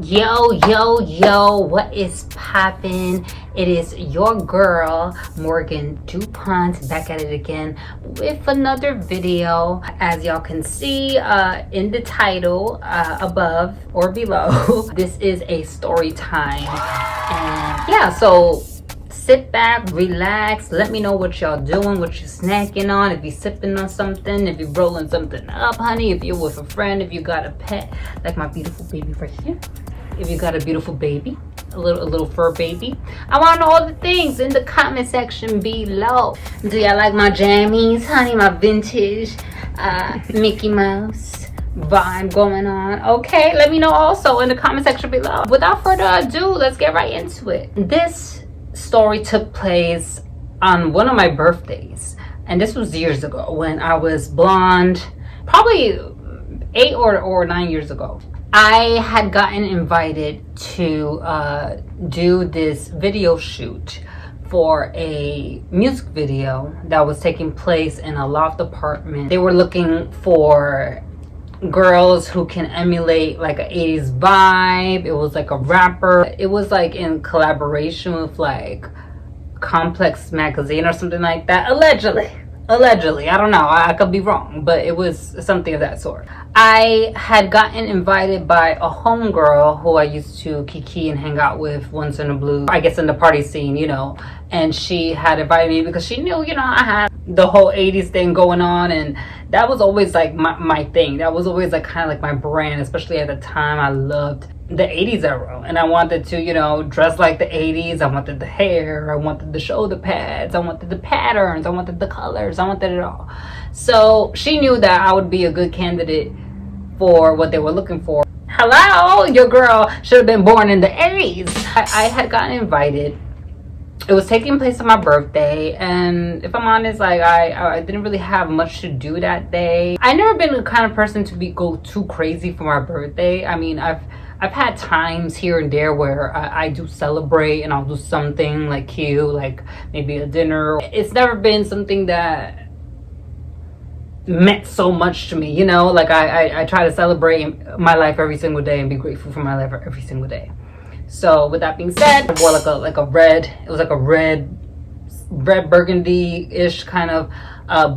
Yo, what is poppin'? It is your girl Morgan DuPont back at it again with another video. As y'all can see in the title above or below, this is a story time. And yeah, so sit back, relax, let me know what y'all doing, what you snacking on, if you sipping on something, if you rolling something up, honey, if you're with a friend, if you got a pet like my beautiful baby right here, if you got a beautiful baby, a little fur baby. I want to know all the things in the comment section below. Do y'all like my jammies, honey, my vintage Mickey Mouse vibe going on? Okay, let me know also in the comment section below. Without further ado, let's get right into it. This story took place on one of my birthdays, and this was years ago when I was blonde, probably 8 or 9 years ago. I had gotten invited to do this video shoot for a music video that was taking place in a loft apartment. They were looking for girls who can emulate like an 80s vibe. It was like a rapper. It was like in collaboration with like Complex magazine or something like that, allegedly. I don't know, I could be wrong, but it was something of that sort. I had gotten invited by a homegirl who I used to kiki and hang out with once in a blue, I guess in the party scene, you know, and she had invited me because she knew, you know, I had the whole 80s thing going on, and that was always like my thing. That was always like kind of like my brand, especially at the time. I loved the 80s era, and I wanted to, you know, dress like the 80s. I wanted the hair, I wanted the shoulder pads, I wanted the patterns, I wanted the colors, I wanted it all. So she knew that I would be a good candidate for what they were looking for. Hello, your girl should have been born in the 80s. I had gotten invited. It was taking place on my birthday, and if I'm honest, like I didn't really have much to do that day. I never been the kind of person to go too crazy for my birthday. I mean, I've had times here and there where I do celebrate and I'll do something like cute, like maybe a dinner. It's never been something that meant so much to me, you know. Like I try to celebrate my life every single day and be grateful for my life every single day. So with that being said, I wore like a red, it was like a red burgundy-ish kind of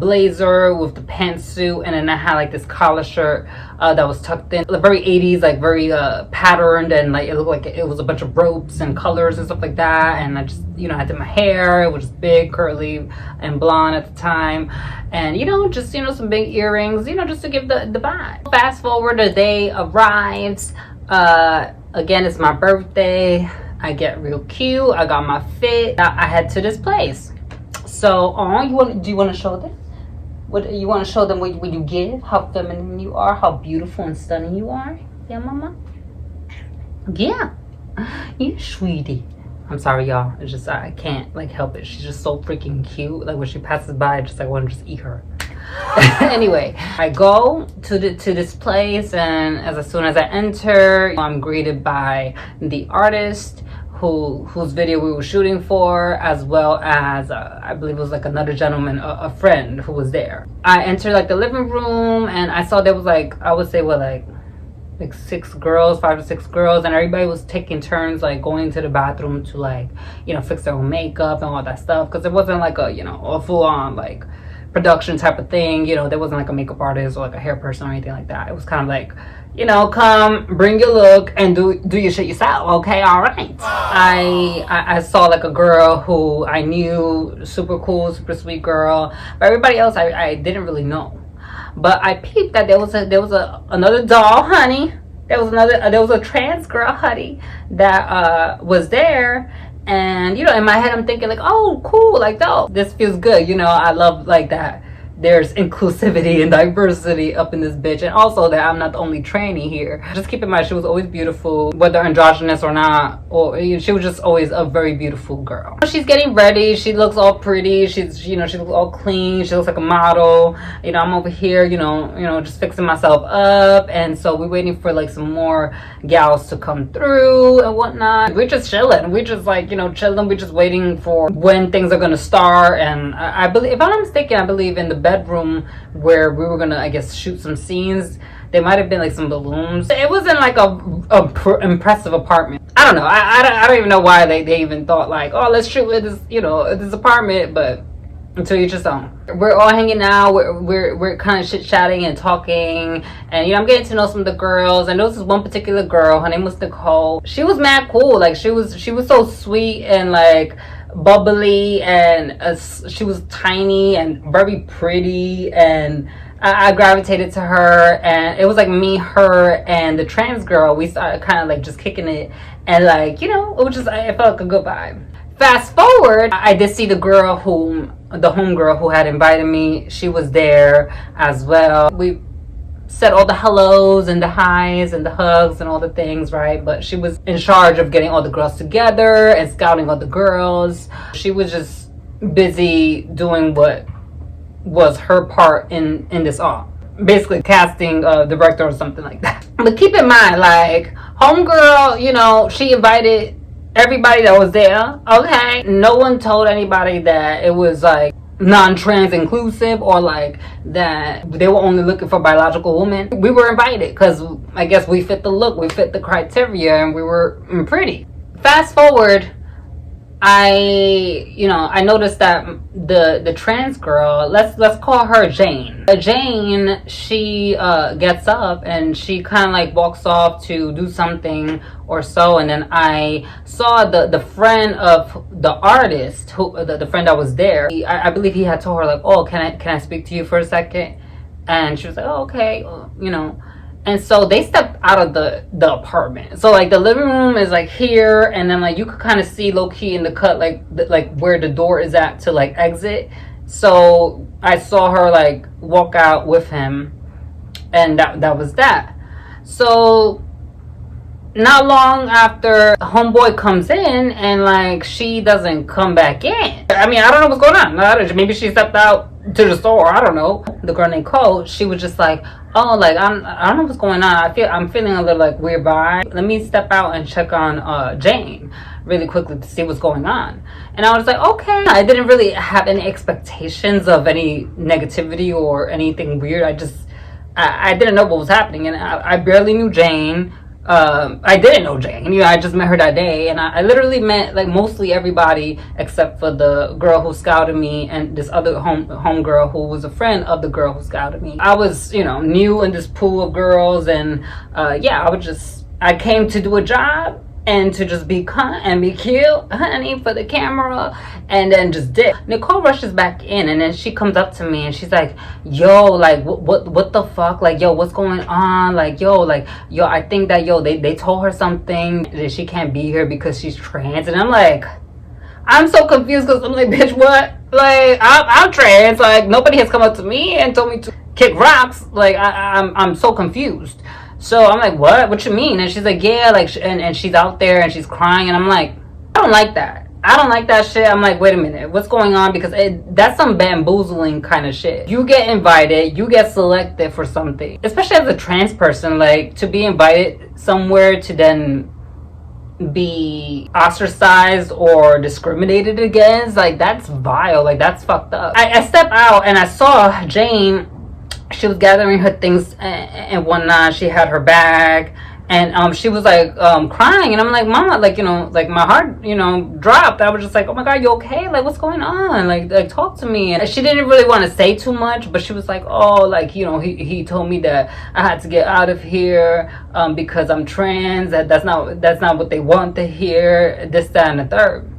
blazer with the pantsuit, and then I had like this collar shirt that was tucked in, very 80s, like very patterned, and like it looked like it was a bunch of ropes and colors and stuff like that. And I just, you know, I did my hair. It was just big, curly, and blonde at the time, and you know, just, you know, some big earrings, you know, just to give the vibe. Fast forward, the day arrives. Again, it's my birthday. I get real cute. I got my fit. I head to this place. So, do you want to show them? What you want to show them? What you give? How feminine you are? How beautiful and stunning you are? Yeah, mama. Yeah, you sweetie. I'm sorry, y'all. It's just I can't like help it. She's just so freaking cute. Like when she passes by, I just like want to just eat her. Anyway, I go to this place, and as soon as I enter, I'm greeted by the artist whose video we were shooting for, as well as I believe it was like another gentleman, a friend who was there. I entered like the living room, and I saw there was like, I would say what, like 6 girls, 5 to 6 girls, and everybody was taking turns like going to the bathroom to like, you know, fix their own makeup and all that stuff, because it wasn't like a, you know, a full-on like production type of thing. You know, there wasn't like a makeup artist or like a hair person or anything like that. It was kind of like, you know, come bring your look and do your shit yourself. Okay, all right. I saw like a girl who I knew, super cool, super sweet girl, but everybody else I didn't really know. But I peeped that there was another doll, honey. There was a trans girl, honey, that was there. And you know, in my head I'm thinking like, oh cool, like dope, this feels good, you know. I love like that there's inclusivity and diversity up in this bitch, and also that I'm not the only tranny here. Just keep in mind, she was always beautiful, whether androgynous or not, or she was just always a very beautiful girl. She's getting ready, she looks all pretty, she's, you know, she looks all clean, she looks like a model. You know, I'm over here, you know, just fixing myself up, and so we're waiting for like some more gals to come through and whatnot. We're just chilling, we're just like, you know, chilling, we're just waiting for when things are gonna start. And I believe, if I'm not mistaken, I believe in the bedroom where we were gonna, I guess, shoot some scenes, There might have been like some balloons. It wasn't like a impressive apartment. I don't know. I don't even know why they even thought like, oh, let's shoot with this, you know, this apartment. But until you just don't. We're all hanging out. We're kind of chit chatting and talking, and you know, I'm getting to know some of the girls. I know this one particular girl. Her name was Nicole. She was mad cool. Like she was so sweet and like bubbly, and she was tiny and very pretty, and I gravitated to her. And it was like me, her, and the trans girl. We started kind of like just kicking it, and like, you know, it was just, it felt like a good vibe. Fast forward, I did see the homegirl who had invited me. She was there as well. We said all the hellos and the highs and the hugs and all the things, right? But she was in charge of getting all the girls together and scouting all the girls. She was just busy doing what was her part in this all. Basically casting director or something like that. But keep in mind, like, homegirl, you know, she invited everybody that was there. Okay, no one told anybody that it was like non-trans inclusive or like that they were only looking for biological women. We were invited because I guess we fit the look, we fit the criteria, and we were pretty. Fast forward, I noticed that the trans girl, let's call her Jane. Jane, she gets up and she kind of like walks off to do something or so, and then I saw the friend of the artist, who the friend that was there. I believe he had told her like, oh, can I speak to you for a second? And she was like, oh, okay, you know. And so they stepped out of the apartment. So like the living room is like here, and then like you could kind of see low key in the cut like where the door is at to like exit. So I saw her like walk out with him, and that was that. So not long after, homeboy comes in and like she doesn't come back in. I mean, I don't know what's going on. Maybe she stepped out to the store. I don't know. The girl named Cole, she was just like, oh, like I don't know what's going on. I'm feeling a little like weird vibe. Let me step out and check on Jane really quickly to see what's going on. And I was like, okay. I didn't really have any expectations of any negativity or anything weird. I didn't know what was happening, and I barely knew Jane. I didn't know Jane, you know, I just met her that day, and I literally met like mostly everybody except for the girl who scouted me and this other home girl who was a friend of the girl who scouted me. I was, you know, new in this pool of girls, and yeah, I came to do a job and to just be cunt and be cute, honey, for the camera, and then just dip. Nicole rushes back in, and then she comes up to me and she's like, yo, like what the fuck, like, yo, what's going on, like, yo, I think that, yo, they told her something that she can't be here because she's trans. And I'm like, I'm so confused because I'm like, bitch, what? Like, I'm trans. Like, nobody has come up to me and told me to kick rocks. Like, I'm so confused. So I'm like, what you mean? And she's like, yeah, like, and she's out there and she's crying, and I'm like, I don't like that. I don't like that shit. I'm like, wait a minute, what's going on? Because that's some bamboozling kind of shit. You get invited, you get selected for something, especially as a trans person, like, to be invited somewhere to then be ostracized or discriminated against, like, that's vile, like, that's fucked up. I step out and I saw Jane. She was gathering her things and whatnot. She had her bag, and she was like crying, and I'm like, mama, like, you know, like my heart, you know, dropped. I was just like, oh my god, you okay? Like, what's going on? Like talk to me. And she didn't really want to say too much, but she was like, oh, like, you know, he told me that I had to get out of here because I'm trans. That's not what they want to hear. This, that, and the third.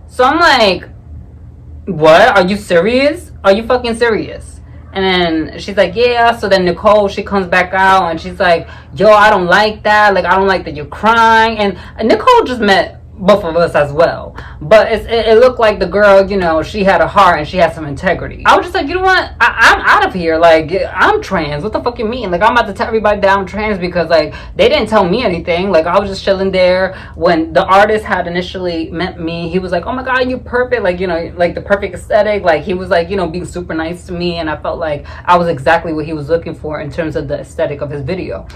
So I'm like, what? Are you serious? Are you fucking serious? And then she's like, yeah. So then Nicole, she comes back out and she's like, yo, I don't like that. Like, I don't like that you're crying. And Nicole just met both of us as well. But it looked like the girl, you know, she had a heart and she had some integrity. I was just like, you know what? I'm out of here. Like, I'm trans. What the fuck you mean? Like, I'm about to tell everybody that I'm trans because, like, they didn't tell me anything. Like, I was just chilling there. When the artist had initially met me, he was like, oh my god, you're perfect. Like, you know, like the perfect aesthetic. Like, he was like, you know, being super nice to me. And I felt like I was exactly what he was looking for in terms of the aesthetic of his video.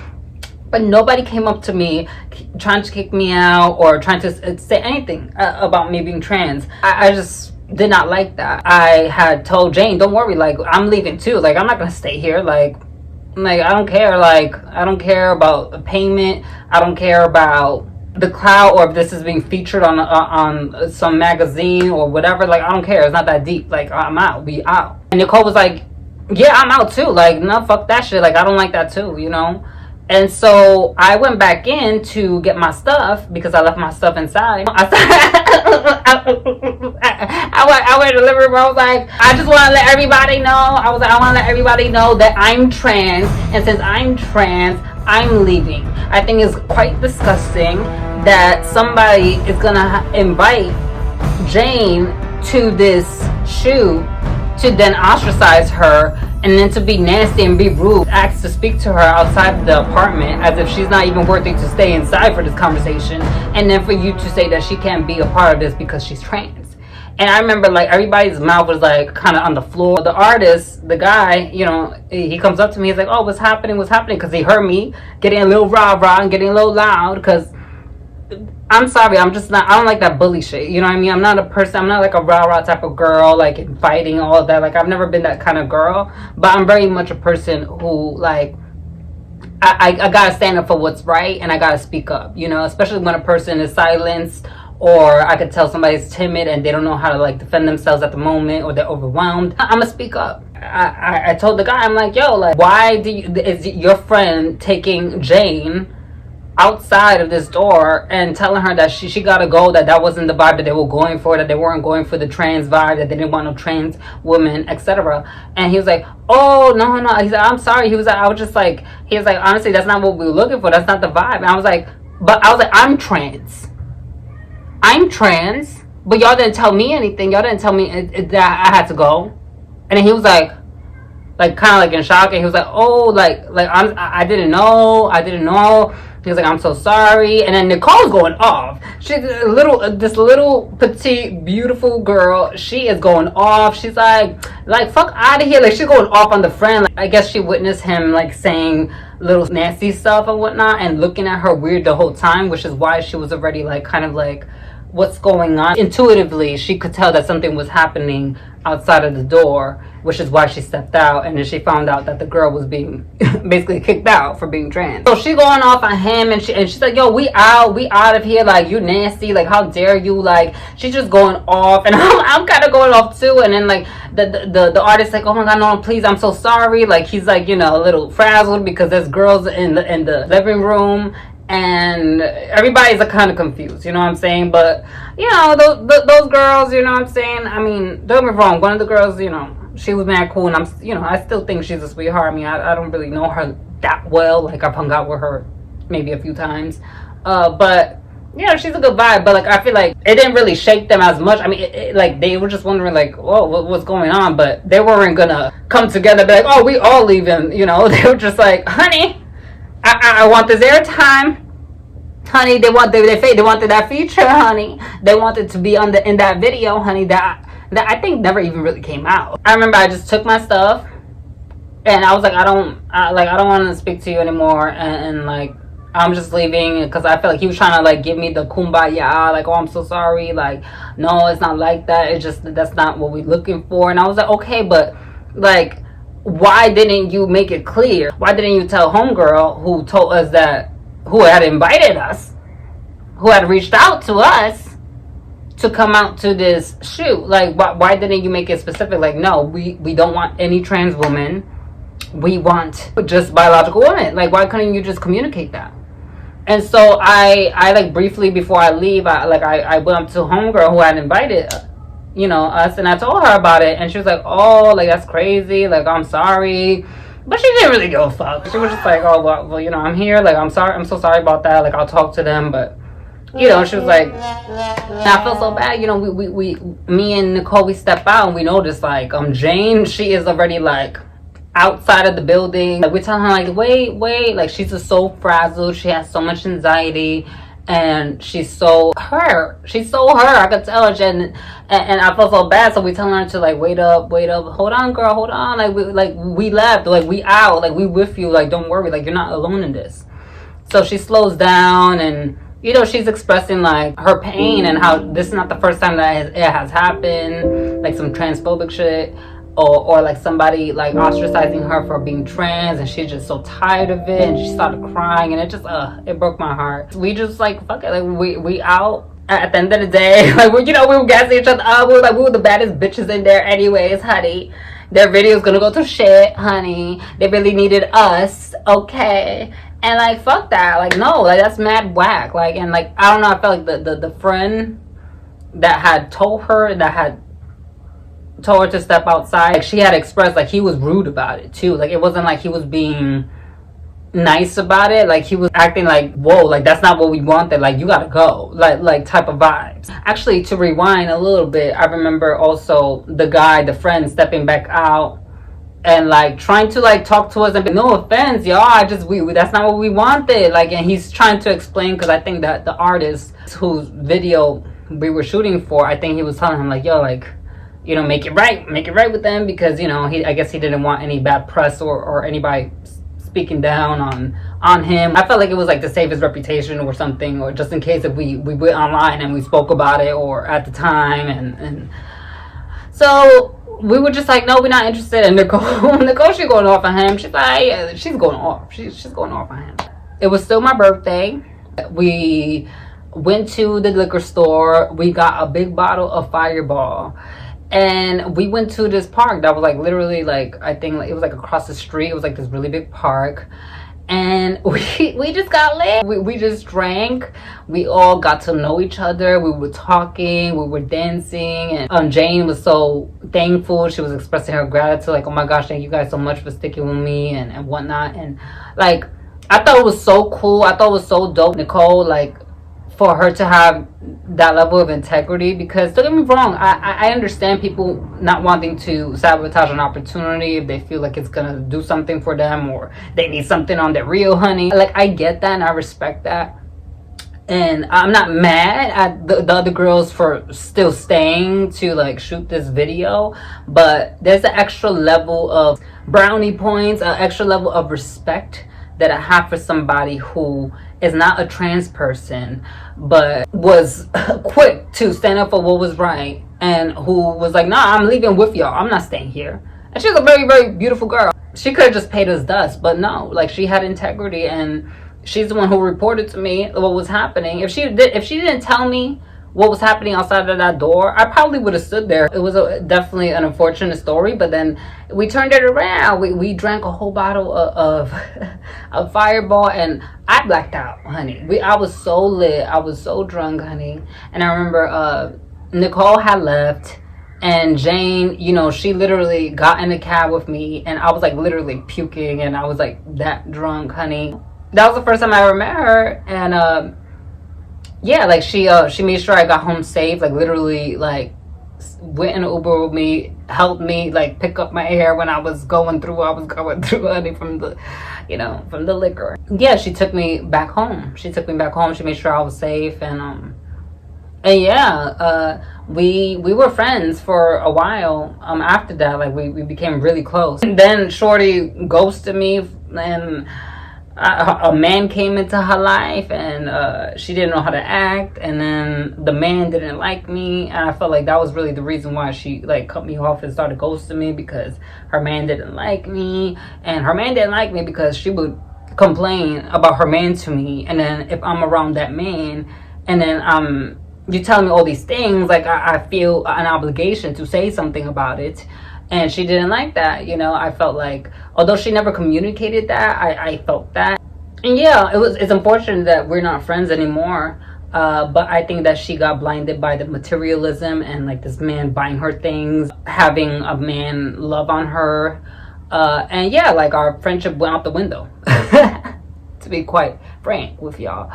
But nobody came up to me trying to kick me out or trying to say anything about me being trans. I just did not like that. I had told Jane, don't worry, like, I'm leaving too. Like, I'm not going to stay here. Like, Like, I don't care. Like, I don't care about the payment. I don't care about the clout, or if this is being featured on some magazine or whatever. Like, I don't care. It's not that deep. Like, I'm out. We out. And Nicole was like, yeah, I'm out too. Like, no, fuck that shit. Like, I don't like that too, you know? And so I went back in to get my stuff because I left my stuff inside. I went to the living room. I was like, I just want to let everybody know. I was like, I want to let everybody know that I'm trans. And since I'm trans, I'm leaving. I think it's quite disgusting that somebody is going to invite Jane to this shoot to then ostracize her, and then to be nasty and be rude, ask to speak to her outside the apartment as if she's not even worthy to stay inside for this conversation, and then for you to say that she can't be a part of this because she's trans. And I remember, like, everybody's mouth was like kind of on the floor. The artist, the guy, you know, he comes up to me, he's like, oh, what's happening, because he heard me getting a little rah-rah and getting a little loud, because I'm sorry, I'm just not, I don't like that bully shit, you know what I mean? I'm not a person, I'm not like a rah-rah type of girl, like fighting, all of that. Like, I've never been that kind of girl, but I'm very much a person who, like, I gotta stand up for what's right, and I gotta speak up, you know, especially when a person is silenced, or I could tell somebody's timid and they don't know how to, like, defend themselves at the moment, or they're overwhelmed. I'm gonna speak up. I told the guy, I'm like, yo, like, why is your friend taking Jane outside of this door and telling her that she gotta go, that wasn't the vibe that they were going for, that they weren't going for the trans vibe, that they didn't want no trans woman, etc. And he was like, oh, no. He said, I'm sorry. He was like, honestly, that's not what we were looking for. That's not the vibe. And I was like, I'm trans, but y'all didn't tell me anything. Y'all didn't tell me that I had to go. And then he was like kind of like in shock, and he was like, oh, I didn't know. He was like, I'm so sorry. And then Nicole's going off. She's this little petite, beautiful girl. She is going off. She's like fuck out of here. Like, she's going off on the friend. Like, I guess she witnessed him, like, saying little nasty stuff and whatnot, and looking at her weird the whole time, which is why she was already like kind of like, what's going on? Intuitively, she could tell that something was happening outside of the door, which is why she stepped out. And then she found out that the girl was being basically kicked out for being trans. So she going off on him, and she's like, yo, we out of here. Like, you nasty. Like, how dare you? Like, she's just going off, and I'm kind of going off too. And then, like, the artist like, oh my god, no, please, I'm so sorry. Like, he's like, you know, a little frazzled because there's girls in the living room, and everybody's kind of confused, you know what I'm saying? But, you know, those girls, you know what I'm saying? I mean, don't get me wrong, one of the girls, you know, she was mad cool, and I still think she's a sweetheart. I mean, I don't really know her that well. Like, I've hung out with her maybe a few times, but yeah, she's a good vibe. But, like, I feel like it didn't really shake them as much. I mean, like, they were just wondering, like, oh, what's going on? But they weren't gonna come together and be like, oh, we all leaving, you know? They were just like, honey, I want this airtime, honey. They wanted that feature, honey. They wanted to be in that video, honey. That I think never even really came out. I remember I just took my stuff, and I was like, I don't want to speak to you anymore, and like, I'm just leaving, because I feel like he was trying to, like, give me the kumbaya, like, oh, I'm so sorry. Like, no, it's not like that. It's just, that's not what we're looking for. And I was like, okay, but, like, why didn't you make it clear? Why didn't you tell homegirl who told us that, who had invited us, who had reached out to us to come out to this shoot? Like, why didn't you make it specific? Like, no, we don't want any trans woman. We want just biological women. Like, why couldn't you just communicate that? And so I like, briefly before I leave, I went up to homegirl who had invited, you know, us, and I told her about it, and she was like, oh, like, that's crazy, like, I'm sorry. But she didn't really give a fuck. She was just like, oh, well, you know, I'm here, like, I'm so sorry about that, like, I'll talk to them. But, you know, she was like, I feel so bad, you know, me and Nicole, we step out, and we notice, like, Jane, she is already, like, outside of the building. Like, we tell her, like, wait, like, she's just so frazzled, she has so much anxiety, and she's so her, I could tell her. And I felt so bad, so we tell her to, like, wait up, hold on, girl, hold on. Like, we left, like, we out, like, we with you, like, don't worry, like, you're not alone in this. So she slows down, and, you know, she's expressing, like, her pain, and how this is not the first time that it has happened, like, some transphobic shit. or like somebody like ostracizing her for being trans, and she's just so tired of it, and she started crying, and it just it broke my heart. We just like fuck it, like we out at the end of the day. Like we were gassing each other up. We were the baddest bitches in there anyways, honey. Their video's gonna go to shit, honey. They really needed us, okay? And like fuck that, like no, like that's mad whack. Like, and like I don't know, I felt like the friend that had told her to step outside, like she had expressed like he was rude about it too. Like it wasn't like he was being nice about it, like he was acting like, whoa, like that's not what we wanted, like you gotta go, like type of vibes. Actually, to rewind a little bit, I remember also the friend stepping back out and like trying to like talk to us and be, no offense y'all, we that's not what we wanted, like, and he's trying to explain, because I think that the artist whose video we were shooting for, I think he was telling him like, yo, like, make it right with them, because I guess he didn't want any bad press or anybody speaking down on him. I felt like it was like to save his reputation or something, or just in case if we went online and we spoke about it or at the time, and so we were just like, no, we're not interested. And Nicole, she's going off on him. She's like, yeah, she's going off. She's going off on him. It was still my birthday. We went to the liquor store. We got a big bottle of Fireball. And we went to this park that was like literally like, I think like, it was like across the street. It was like this really big park. And we just got lit. We just drank. We all got to know each other. We were talking, we were dancing, and Jane was so thankful. She was expressing her gratitude, like, oh my gosh, thank you guys so much for sticking with me and whatnot. And like, I thought it was so cool. I thought it was so dope, Nicole, like, for her to have that level of integrity, because don't get me wrong, I understand people not wanting to sabotage an opportunity if they feel like it's gonna do something for them, or they need something on their real honey. Like, I get that and I respect that, and I'm not mad at the other girls for still staying to like shoot this video, but there's an extra level of brownie points, an extra level of respect that I have for somebody who is not a trans person, but was quick to stand up for what was right, and who was like, nah, I'm leaving with y'all, I'm not staying here. And she's a very, very beautiful girl. She could have just paid us dust, but no, like, she had integrity, and she's the one who reported to me what was happening. If she didn't tell me what was happening outside of that door, I probably would have stood there. It was definitely an unfortunate story, but then we turned it around. We drank a whole bottle of Fireball, and I blacked out, honey. I was so lit. I was so drunk, honey. And I remember Nicole had left, and Jane, she literally got in the cab with me, and I was like literally puking, and I was like that drunk, honey. That was the first time I ever met her, and yeah, like she made sure I got home safe, like literally, like went in an Uber with me, helped me like pick up my hair when I was going through honey, from the liquor. Yeah, she took me back home. She made sure I was safe, and yeah, we were friends for a while. After that, like we became really close. And then Shorty ghosted me, and a man came into her life, and she didn't know how to act, and then the man didn't like me, and I felt like that was really the reason why she like cut me off and started ghosting me, because her man didn't like me, and her man didn't like me because she would complain about her man to me, and then if I'm around that man, and then you tell me all these things, like I feel an obligation to say something about it. And she didn't like that, I felt like, although she never communicated that, I felt that. And yeah, it's unfortunate that we're not friends anymore, but I think that she got blinded by the materialism and like this man buying her things, having a man love on her, and yeah, like our friendship went out the window, to be quite frank with y'all.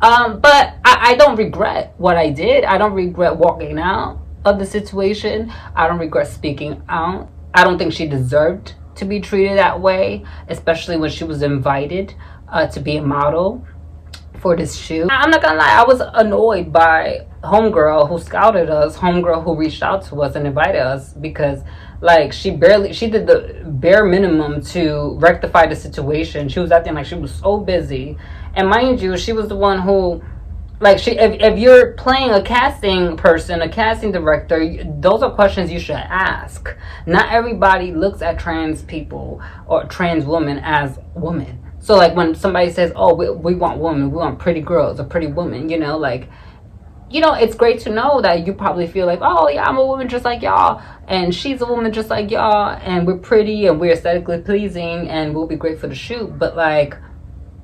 But I don't regret what I did. I don't regret walking out of the situation. I don't regret speaking out. I don't think she deserved to be treated that way, especially when she was invited to be a model for this shoot. I'm not gonna lie, I was annoyed by homegirl who scouted us, homegirl who reached out to us and invited us, because like she did the bare minimum to rectify the situation. She was acting like she was so busy, and mind you, she was the one who Like, if you're playing a casting person, a casting director, those are questions you should ask. Not everybody looks at trans people or trans women as women. So like when somebody says, oh, we want women, we want pretty girls or pretty women, you know, like, you know, it's great to know that you probably feel like, oh yeah, I'm a woman just like y'all, and she's a woman just like y'all, and we're pretty and we're aesthetically pleasing and we'll be great for the shoot. But like,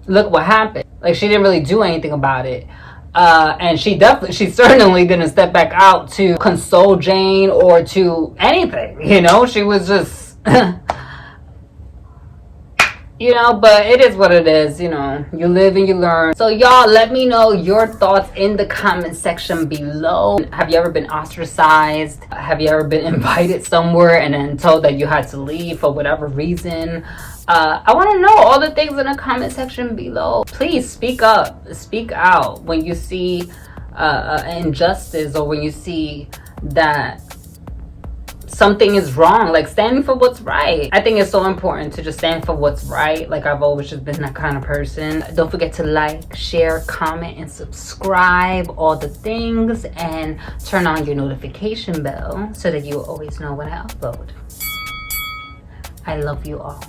look what happened. Like, she didn't really do anything about it. And she certainly didn't step back out to console Jane or to anything, you know. She was just you know, but it is what it is, you know. You live and you learn. So y'all, let me know your thoughts in the comment section below. Have you ever been ostracized? Have you ever been invited somewhere and then told that you had to leave for whatever reason? I want to know all the things in the comment section below. Please speak up, speak out when you see injustice, or when you see that something is wrong. Like, standing for what's right. I think it's so important to just stand for what's right. Like, I've always just been that kind of person. Don't forget to like, share, comment, and subscribe, all the things, and turn on your notification bell so that you will always know when I upload. I love you all.